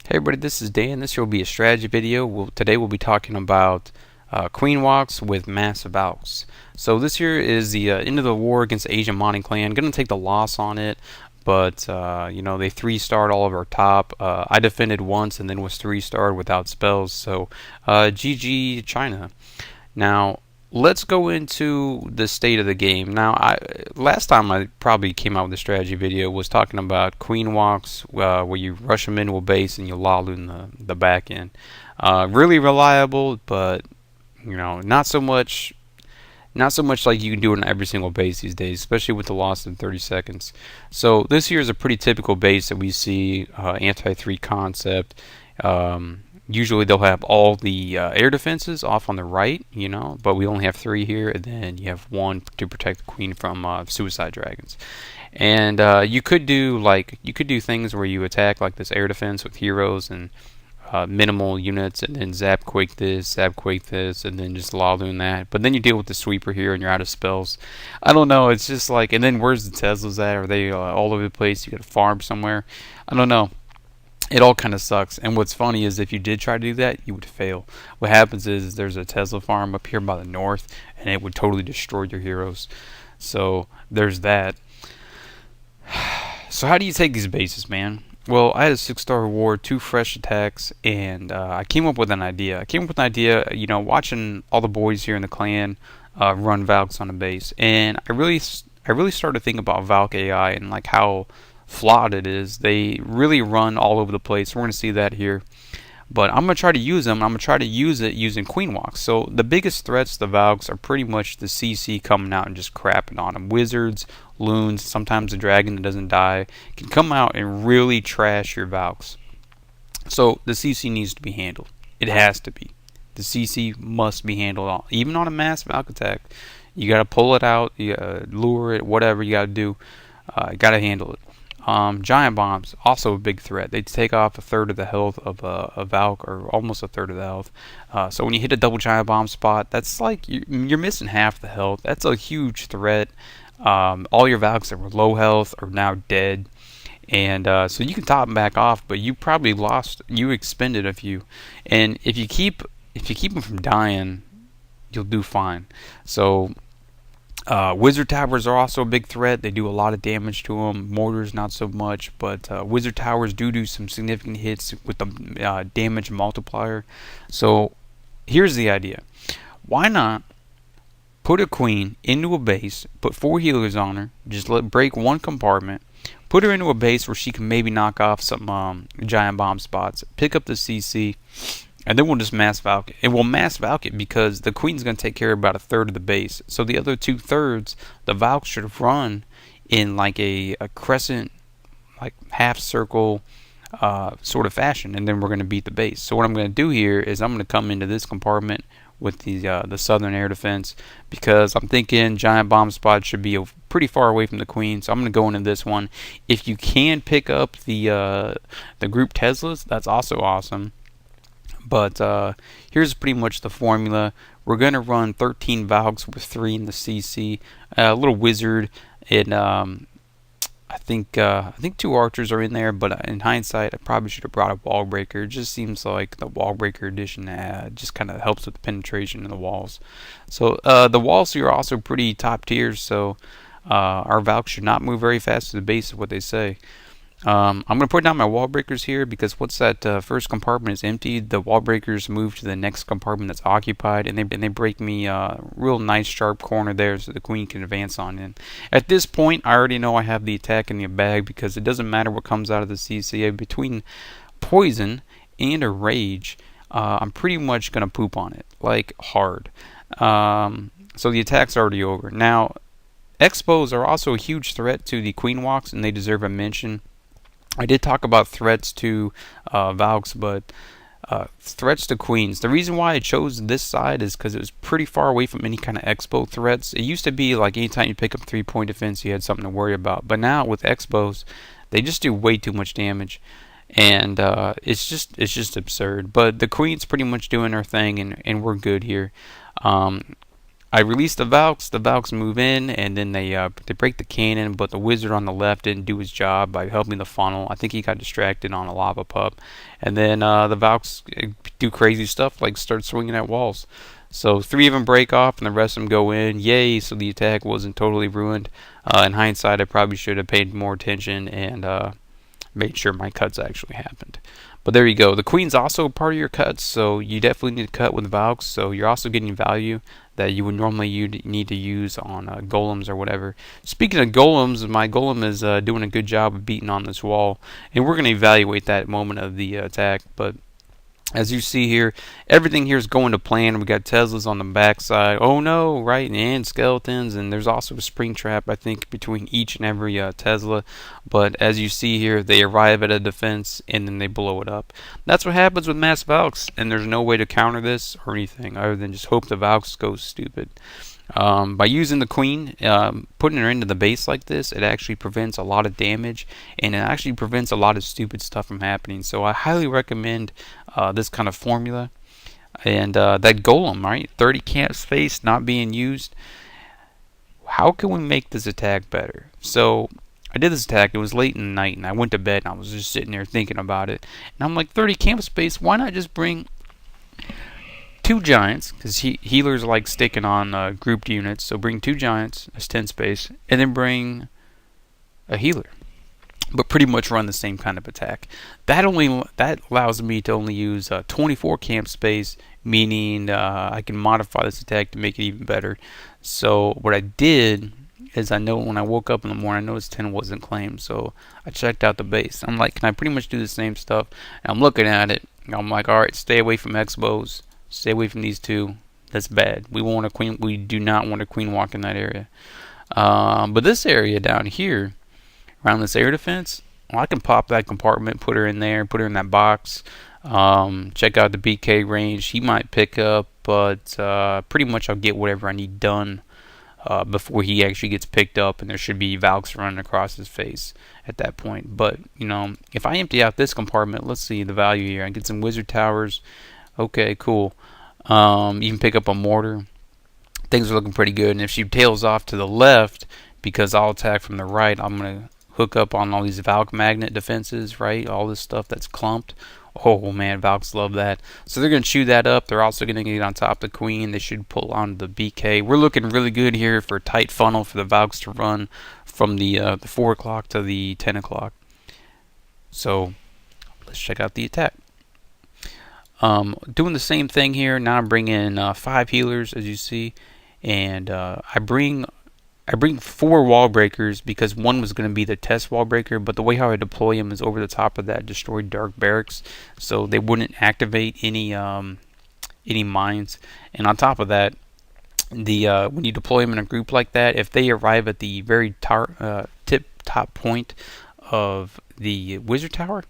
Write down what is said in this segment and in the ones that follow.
Hey everybody, this is Dan. This will be a strategy video. Today we'll be talking about queen walks with massive alks. So this here is the end of the war against the Asian modding clan. Gonna take the loss on it, but they 3-starred all of our top. I defended once and then was 3-starred without spells. So GG China. Now let's go into the state of the game. Now, last time I probably came out with a strategy video was talking about queen walks, where you rush them into a base and you lolly in the back end. Really reliable, but not so much. Not so much like you can do it on every single base these days, especially with the loss in 30 seconds. So this here is a pretty typical base that we see, anti-3 concept. Usually they'll have all the air defenses off on the right, but we only have 3 here, and then you have 1 to protect the queen from suicide dragons. And you could do things where you attack like this air defense with heroes and minimal units, and then zap quake this, and then just lolling that. But then you deal with the sweeper here, and you're out of spells. I don't know. It's just like, and then where's the Teslas at? Are they all over the place? You got to farm somewhere. I don't know. It all kind of sucks. And what's funny is if you did try to do that, you would fail. What happens is there's a Tesla farm up here by the north, and it would totally destroy your heroes. So there's that. So how do you take these bases, man? Well, I had a 6-star reward, 2 fresh attacks, and I came up with an idea. Watching all the boys here in the clan run Valks on a base, and I really started to think about Valk AI and like how flawed it is. They really run all over the place. We're going to see that here. But I'm going to try to use them. I'm going to try to use it using queen walks. So the biggest threats to the Valks are pretty much the CC coming out and just crapping on them. Wizards, loons, sometimes the dragon that doesn't die can come out and really trash your Valks. So the CC needs to be handled. It has to be. The CC must be handled. Even on a mass Valk attack, you got to pull it out, lure it, whatever you got to do. You got to handle it. Giant bombs, also a big threat. They take off a third of the health of a Valk, or almost a third of the health. So when you hit a double giant bomb spot, that's like you're missing half the health. That's a huge threat. All your Valks that were low health are now dead, and so you can top them back off, but you probably you expended a few. And if you keep them from dying, you'll do fine. So wizard towers are also a big threat. They do a lot of damage to them. Mortars not so much, but wizard towers do some significant hits with the damage multiplier. So here's the idea. Why not put a queen into a base, put 4 healers on her, just break 1 compartment, put her into a base where she can maybe knock off some giant bomb spots, pick up the CC, and then we'll just mass Valk it. And we'll mass Valk it because the queen's going to take care of about a third of the base. So the other 2/3, the Valk should run in like a crescent, like half circle sort of fashion, and then we're going to beat the base. So what I'm going to do here is I'm going to come into this compartment with the southern air defense, because I'm thinking giant bomb spots should be pretty far away from the queen. So I'm going to go into this one. If you can pick up the group Teslas, that's also awesome. But here's pretty much the formula. We're going to run 13 Valks with 3 in the CC, a little wizard, and I think 2 archers are in there. But in hindsight, I probably should have brought a wall breaker. It just seems like the wall breaker edition just kind of helps with the penetration in the walls. So the walls here are also pretty top tier. So our Valks should not move very fast to the base, of what they say. I'm going to put down my wall breakers here, because once that first compartment is emptied, the wall breakers move to the next compartment that's occupied, and they break me a real nice sharp corner there so the queen can advance on in. At this point, I already know I have the attack in the bag, because it doesn't matter what comes out of the CCA. Between poison and a rage, I'm pretty much going to poop on it, like hard. So the attack's already over. Now, expos are also a huge threat to the queen walks, and they deserve a mention. I did talk about threats to Valks, but threats to queens. The reason why I chose this side is because it was pretty far away from any kind of expo threats. It used to be like anytime you pick up 3-point defense, you had something to worry about. But now with expos, they just do way too much damage, and it's just absurd. But the queen's pretty much doing her thing, and we're good here. I release the Valks. The Valks move in, and then they break the cannon. But the wizard on the left didn't do his job by helping the funnel. I think he got distracted on a lava pup, and then the Valks do crazy stuff like start swinging at walls. So three of them break off, and the rest of them go in. Yay! So the attack wasn't totally ruined. In hindsight, I probably should have paid more attention and made sure my cuts actually happened. But there you go. The queen's also part of your cuts, so you definitely need to cut with Valks. So you're also getting value that you would normally need to use on golems or whatever. Speaking of golems, my golem is doing a good job of beating on this wall, and we're going to evaluate that moment of the attack. But as you see here, everything here is going to plan. We got Teslas on the backside. Oh no, right? And skeletons. And there's also a spring trap, I think, between each and every Tesla. But as you see here, they arrive at a defense and then they blow it up. That's what happens with mass Valks. And there's no way to counter this or anything other than just hope the Valks go stupid. By using the queen, putting her into the base like this, it actually prevents a lot of damage, and it actually prevents a lot of stupid stuff from happening. So I highly recommend this kind of formula. And that golem, right? 30 camp space not being used. How can we make this attack better? So I did this attack. It was late in the night, and I went to bed, and I was just sitting there thinking about it. And I'm like, 30 camp space. Why not just bring two giants, because healers like sticking on grouped units, so bring two giants, that's 10 space, and then bring a healer, but pretty much run the same kind of attack. That allows me to only use 24 camp space, meaning I can modify this attack to make it even better. So what I did is, I know when I woke up in the morning, I noticed 10 wasn't claimed, so I checked out the base. I'm like, can I pretty much do the same stuff? And I'm looking at it, and I'm like, alright, stay away from Expos. Stay away from these two. That's bad. We want a queen. We do not want a queen walk in that area. But this area down here, around this air defense, well, I can pop that compartment, put her in there, put her in that box. Check out the BK range. He might pick up, but pretty much I'll get whatever I need done before he actually gets picked up, and there should be Valks running across his face at that point. But if I empty out this compartment, let's see the value here. I get some wizard towers. Okay, cool. You can pick up a mortar. Things are looking pretty good. And if she tails off to the left, because I'll attack from the right, I'm going to hook up on all these Valk magnet defenses, right? All this stuff that's clumped. Oh man, Valks love that. So they're going to chew that up. They're also going to get on top of the queen. They should pull on the BK. We're looking really good here for a tight funnel for the Valks to run from the 4 o'clock to the 10 o'clock. So let's check out the attack. Doing the same thing here. Now I'm bringing 5 healers, as you see, and I bring 4 wall breakers because one was going to be the test wall breaker, but the way how I deploy them is over the top of that destroyed dark barracks, so they wouldn't activate any mines. And on top of that, when you deploy them in a group like that, if they arrive at the very top point of the wizard tower,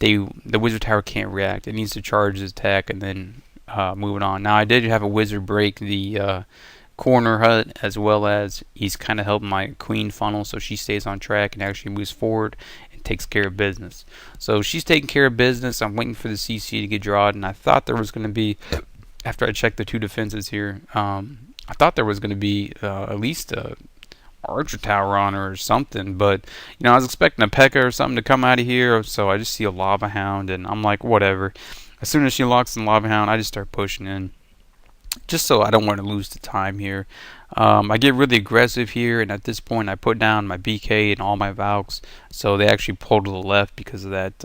the wizard tower can't react. It needs to charge its attack and then move it on. Now I did have a wizard break the corner hut, as well as he's kind of helping my queen funnel so she stays on track and actually moves forward and takes care of business. So she's taking care of business. I'm waiting for the CC to get drawn, and I thought there was going to be, after I checked the 2 defenses here, I thought there was going to be at least a archer tower on her or something, but I was expecting a P.E.K.K.A. or something to come out of here, so I just see a lava hound, and I'm like, whatever. As soon as she locks in lava hound, I just start pushing in, just so I don't want to lose the time here. I get really aggressive here, and at this point I put down my BK and all my Valks, so they actually pull to the left because of that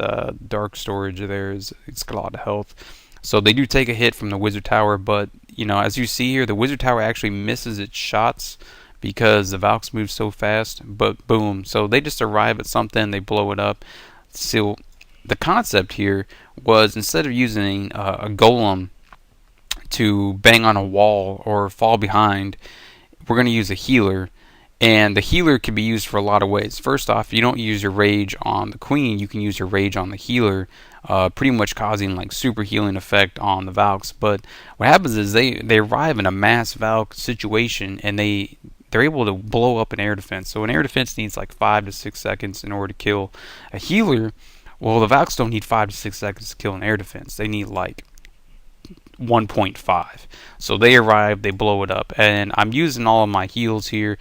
dark storage there. It's got a lot of health. So they do take a hit from the wizard tower, but as you see here, the wizard tower actually misses its shots because the Valks move so fast, but boom. So they just arrive at something, they blow it up. So the concept here was, instead of using a golem to bang on a wall or fall behind, we're going to use a healer. And the healer can be used for a lot of ways. First off, you don't use your rage on the queen, you can use your rage on the healer, pretty much causing like super healing effect on the Valks. But what happens is they arrive in a mass Valk situation, and they're able to blow up an air defense. So an air defense needs like 5 to 6 seconds in order to kill a healer. Well, the Valks don't need 5 to 6 seconds to kill an air defense. They need like 1.5. So they arrive, they blow it up, and I'm using all of my heals here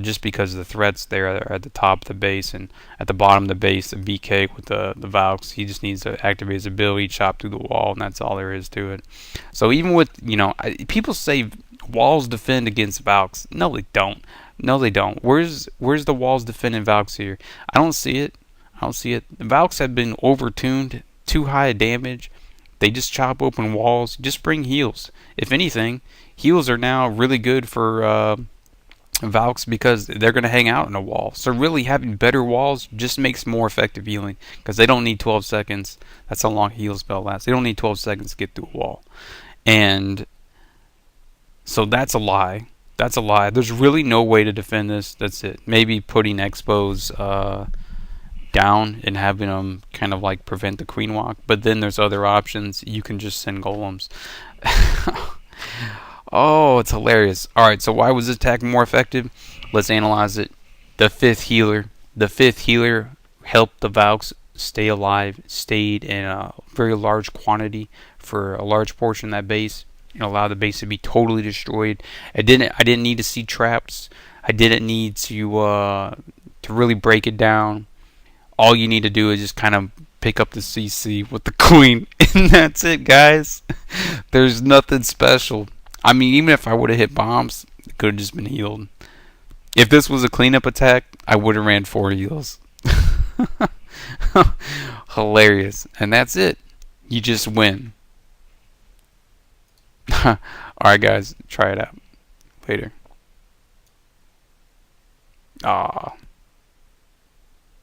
just because the threats there are at the top of the base, and at the bottom of the base, the BK with the Valks, he just needs to activate his ability, chop through the wall, and that's all there is to it. So even with, people say walls defend against Valks. No, they don't. No, they don't. Where's the walls defending Valks here? I don't see it. I don't see it. The Valks have been overtuned, too high a damage. They just chop open walls. Just bring heals. If anything, heals are now really good for Valks because they're going to hang out in a wall. So really having better walls just makes more effective healing because they don't need 12 seconds. That's how long a heal spell lasts. They don't need 12 seconds to get through a wall. And so that's a lie. That's a lie. There's really no way to defend this. That's it. Maybe putting expos down and having them kind of like prevent the queen walk. But then there's other options. You can just send golems. Oh, it's hilarious. Alright, so why was this attack more effective? Let's analyze it. The fifth healer. The fifth healer helped the Valks stay alive, stayed in a very large quantity for a large portion of that base, and allowed the base to be totally destroyed. I didn't need to see traps. I didn't need to really break it down. All you need to do is just kind of pick up the CC with the queen, and that's it, guys. There's nothing special. I mean, even if I would have hit bombs, it could have just been healed. If this was a cleanup attack, I would have ran 4 heals. Hilarious. And that's it. You just win. Alright, guys. Try it out. Later. Aww.